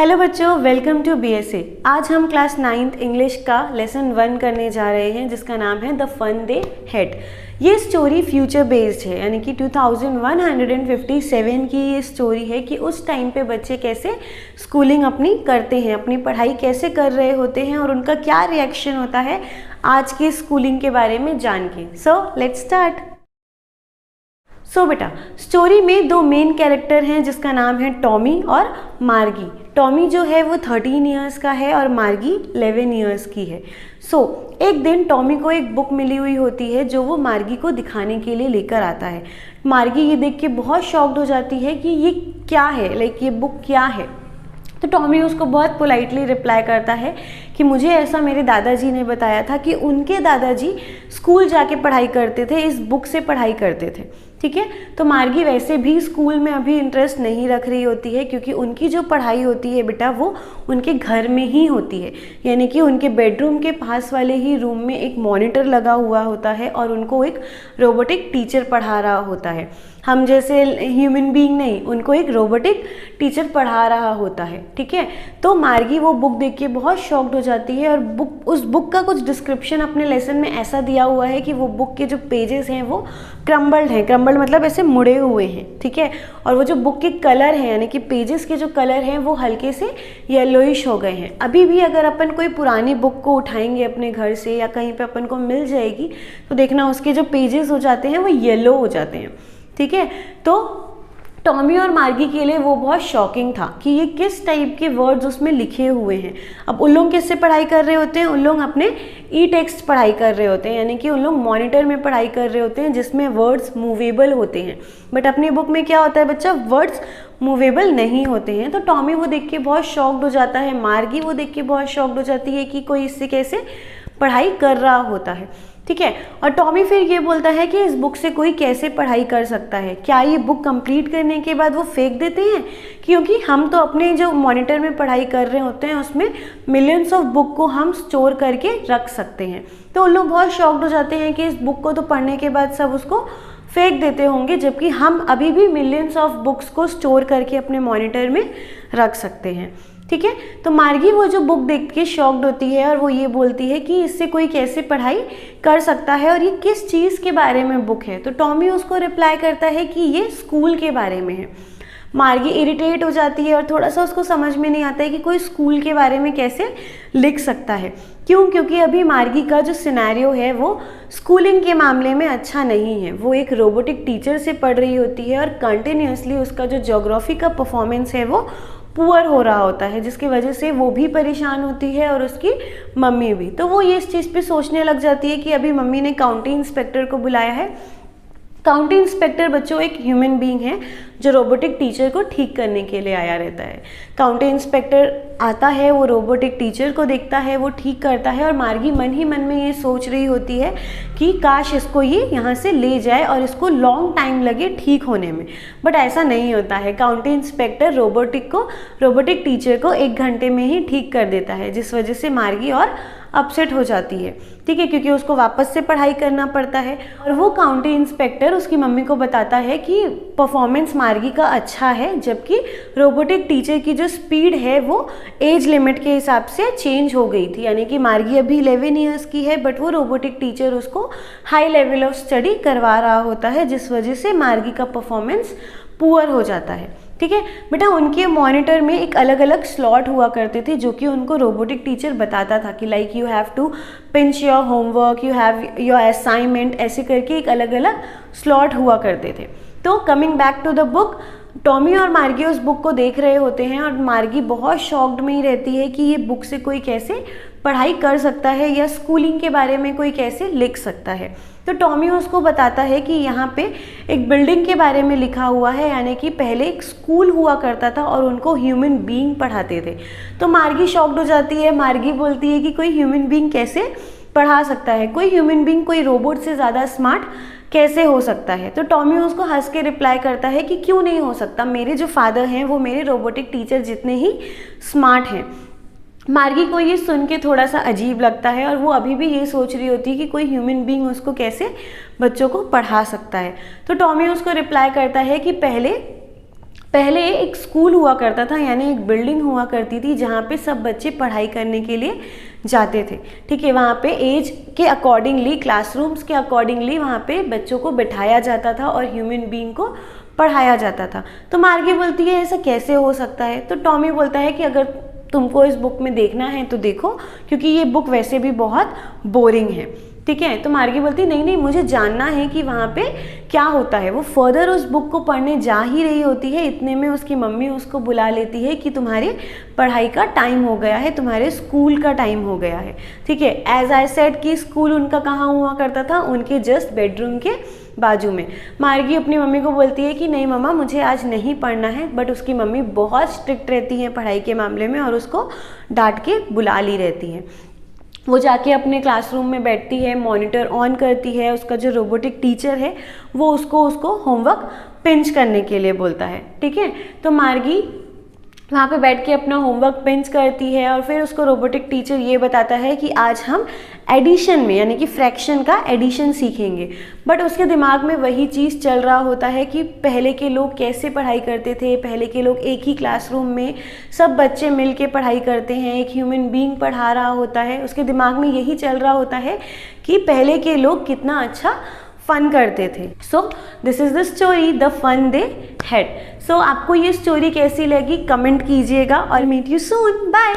Hello बच्चों, welcome to BSA। आज हम क्लास 9th इंग्लिश का लेसन 1 करने जा रहे हैं जिसका नाम है द फन दे हैड। ये स्टोरी फ्यूचर बेस्ड है, यानी कि 2157 की ये स्टोरी है कि उस टाइम पे बच्चे कैसे स्कूलिंग अपनी करते हैं, अपनी पढ़ाई कैसे कर रहे होते हैं और उनका क्या रिएक्शन होता है आज की स्कूलिंग के बारे में जान के। So let's start. सो बेटा, स्टोरी में दो मेन कैरेक्टर हैं जिसका नाम है टॉमी और मार्गी। टॉमी जो है वो 13 ईयर्स का है और मार्गी 11 ईयर्स की है। एक दिन टॉमी को एक बुक मिली हुई होती है जो वो मार्गी को दिखाने के लिए लेकर आता है। मार्गी ये देख के बहुत शॉक्ड हो जाती है कि ये क्या है, लाइक ये बुक क्या है। तो टॉमी उसको बहुत पोलाइटली रिप्लाई करता है कि मुझे ऐसा मेरे दादाजी ने बताया था कि उनके दादाजी स्कूल जाके पढ़ाई करते थे, इस बुक से पढ़ाई करते थे। ठीक है, तो मार्गी वैसे भी स्कूल में अभी इंटरेस्ट नहीं रख रही होती है क्योंकि उनकी जो पढ़ाई होती है बेटा वो उनके घर में ही होती है, यानी कि उनके बेडरूम के पास वाले ही रूम में एक मॉनिटर लगा हुआ होता है और उनको एक रोबोटिक टीचर पढ़ा रहा होता है। हम जैसे ह्यूमन बीइंग नहीं, उनको एक रोबोटिक टीचर पढ़ा रहा होता है। ठीक है, तो मार्गी वो बुक देख के बहुत शॉक्ड हो जाती है और उस बुक का कुछ डिस्क्रिप्शन अपने लेसन में ऐसा दिया हुआ है कि वो बुक के जो पेजेस हैं वो क्रम्बल्ड हैं। क्रम्बल्ड मतलब ऐसे मुड़े हुए हैं। ठीक है, और वो जो बुक के कलर हैं, यानी कि पेजेस के जो कलर हैं वो हल्के से येलोइश हो गए हैं। अभी भी अगर अपन कोई पुरानी बुक को उठाएंगे अपने घर से या कहीं पे अपन को मिल जाएगी तो देखना उसके जो पेजेस हो जाते हैं वो येलो हो जाते हैं। ठीक है, तो टॉमी और मार्गी के लिए वो बहुत शॉकिंग था कि ये किस टाइप के वर्ड्स उसमें लिखे हुए हैं। अब उन लोग किससे पढ़ाई कर रहे होते हैं? उन लोग अपने ई टेक्स्ट पढ़ाई कर रहे होते हैं, यानी कि उन लोग मॉनिटर में पढ़ाई कर रहे होते हैं जिसमें वर्ड्स मूवेबल होते हैं। बट अपनी बुक में क्या होता है बच्चा, वर्ड्स मूवेबल नहीं होते हैं। तो टॉमी वो देख के बहुत शॉक्ड हो जाता है, मार्गी वो देख के बहुत शॉक्ड हो जाती है कि कोई इससे कैसे पढ़ाई कर रहा होता है। ठीक है, और टॉमी फिर ये बोलता है कि इस बुक से कोई कैसे पढ़ाई कर सकता है, क्या ये बुक कंप्लीट करने के बाद वो फेंक देते हैं? क्योंकि हम तो अपने जो मॉनिटर में पढ़ाई कर रहे होते हैं उसमें मिलियंस ऑफ बुक को हम स्टोर करके रख सकते हैं। तो उन लोग बहुत शॉक्ड हो जाते हैं कि इस बुक को तो पढ़ने के बाद सब उसको फेंक देते होंगे, जबकि हम अभी भी मिलियंस ऑफ बुक्स को स्टोर करके अपने मॉनिटर में रख सकते हैं। ठीक है, तो मार्गी वो जो बुक देख के शॉक्ड होती है और वो ये बोलती है कि इससे कोई कैसे पढ़ाई कर सकता है और ये किस चीज़ के बारे में बुक है। तो टॉमी उसको रिप्लाई करता है कि ये स्कूल के बारे में है। मार्गी इरिटेट हो जाती है और थोड़ा सा उसको समझ में नहीं आता है कि कोई स्कूल के बारे में कैसे लिख सकता है। क्यों? क्योंकि अभी मार्गी का जो सिनेरियो है वो स्कूलिंग के मामले में अच्छा नहीं है। वो एक रोबोटिक टीचर से पढ़ रही होती है और कंटिन्यूसली उसका जो ज्योग्राफी का परफॉर्मेंस है वो पुअर हो रहा होता है, जिसकी वजह से वो भी परेशान होती है और उसकी मम्मी भी। तो वो ये इस चीज़ पे सोचने लग जाती है कि अभी मम्मी ने काउंटी इंस्पेक्टर को बुलाया है। काउंटी इंस्पेक्टर बच्चों एक ह्यूमन बीइंग है जो रोबोटिक टीचर को ठीक करने के लिए आया रहता है। काउंटी इंस्पेक्टर आता है, वो रोबोटिक टीचर को देखता है, वो ठीक करता है और मार्गी मन ही मन में ये सोच रही होती है कि काश इसको ये यहाँ से ले जाए और इसको लॉन्ग टाइम लगे ठीक होने में। बट ऐसा नहीं होता है। काउंटी इंस्पेक्टर रोबोटिक टीचर को 1 घंटे में ही ठीक कर देता है, जिस वजह से मार्गी और अपसेट हो जाती है। ठीक है, क्योंकि उसको वापस से पढ़ाई करना पड़ता है। और वो काउंटी इंस्पेक्टर उसकी मम्मी को बताता है कि परफॉर्मेंस मार्गी का अच्छा है, जबकि रोबोटिक टीचर की जो स्पीड है वो एज लिमिट के हिसाब से चेंज हो गई थी, यानी कि मार्गी अभी 11 ईयर्स की है बट वो रोबोटिक टीचर उसको हाई लेवल ऑफ स्टडी करवा रहा होता है, जिस वजह से मार्गी का परफॉर्मेंस पुअर हो जाता है। ठीक है बेटा, उनके मॉनिटर में एक अलग अलग स्लॉट हुआ करते थे जो कि उनको रोबोटिक टीचर बताता था कि like you have to pinch your homework, you have your assignment, ऐसे करके एक अलग अलग स्लॉट हुआ करते थे। तो coming back to the book, Tommy और मार्गी उस बुक को देख रहे होते हैं और मार्गी बहुत शॉक्ड में ही रहती है कि ये बुक से कोई कैसे पढ़ाई कर सकता है या स्कूलिंग के बारे में कोई कैसे लिख सकता है। तो टॉमी उसको बताता है कि यहाँ पे एक बिल्डिंग के बारे में लिखा हुआ है, यानी कि पहले एक स्कूल हुआ करता था और उनको ह्यूमन बीइंग पढ़ाते थे। तो मार्गी शॉक्ड हो जाती है। मार्गी बोलती है कि कोई ह्यूमन बीइंग कैसे पढ़ा सकता है, कोई ह्यूमन बीइंग कोई रोबोट से ज़्यादा स्मार्ट कैसे हो सकता है। तो टॉमी उसको हंस के रिप्लाई करता है कि क्यों नहीं हो सकता, मेरे जो फादर हैं वो मेरे रोबोटिक टीचर जितने ही स्मार्ट हैं। मार्गी को ये सुन के थोड़ा सा अजीब लगता है और वो अभी भी ये सोच रही होती है कि कोई ह्यूमन बीइंग उसको कैसे बच्चों को पढ़ा सकता है। तो टॉमी उसको रिप्लाई करता है कि पहले पहले एक स्कूल हुआ करता था, यानी एक बिल्डिंग हुआ करती थी जहाँ पे सब बच्चे पढ़ाई करने के लिए जाते थे। ठीक है, वहाँ पे एज के अकॉर्डिंगली, क्लासरूम्स के अकॉर्डिंगली वहाँ पे बच्चों को बिठाया जाता था और ह्यूमन बीइंग को पढ़ाया जाता था। तो मार्गी बोलती है ऐसा कैसे हो सकता है? तो टॉमी बोलता है कि अगर तुमको इस बुक में देखना है तो देखो, क्योंकि ये बुक वैसे भी बहुत बोरिंग है। ठीक है, तो मार्गी बोलती नहीं नहीं, मुझे जानना है कि वहाँ पे क्या होता है। वो फर्दर उस बुक को पढ़ने जा ही रही होती है, इतने में उसकी मम्मी उसको बुला लेती है कि तुम्हारे पढ़ाई का टाइम हो गया है, तुम्हारे स्कूल का टाइम हो गया है। ठीक है, एज आई सेड कि स्कूल उनका कहाँ हुआ करता था, उनके जस्ट बेडरूम के बाजू में। मार्गी अपनी मम्मी को बोलती है कि नहीं मम्मा, मुझे आज नहीं पढ़ना है, बट उसकी मम्मी बहुत स्ट्रिक्ट रहती हैं पढ़ाई के मामले में और उसको डांट के बुला ली रहती हैं। वो जाके अपने क्लासरूम में बैठती है, मॉनिटर ऑन करती है, उसका जो रोबोटिक टीचर है वो उसको होमवर्क पिंच करने के लिए बोलता है। ठीक है, तो मार्गी वहाँ पे बैठ के अपना होमवर्क पिंच करती है और फिर उसको रोबोटिक टीचर ये बताता है कि आज हम एडिशन में, यानी कि फ्रैक्शन का एडिशन सीखेंगे। बट उसके दिमाग में वही चीज़ चल रहा होता है कि पहले के लोग कैसे पढ़ाई करते थे, पहले के लोग एक ही क्लासरूम में सब बच्चे मिल के पढ़ाई करते हैं, एक ह्यूमन बीइंग पढ़ा रहा होता है। उसके दिमाग में यही चल रहा होता है कि पहले के लोग कितना अच्छा फन करते थे। So this is the story the fun they had. So आपको ये स्टोरी कैसी लगी कमेंट कीजिएगा और मीट यू सून, बाय।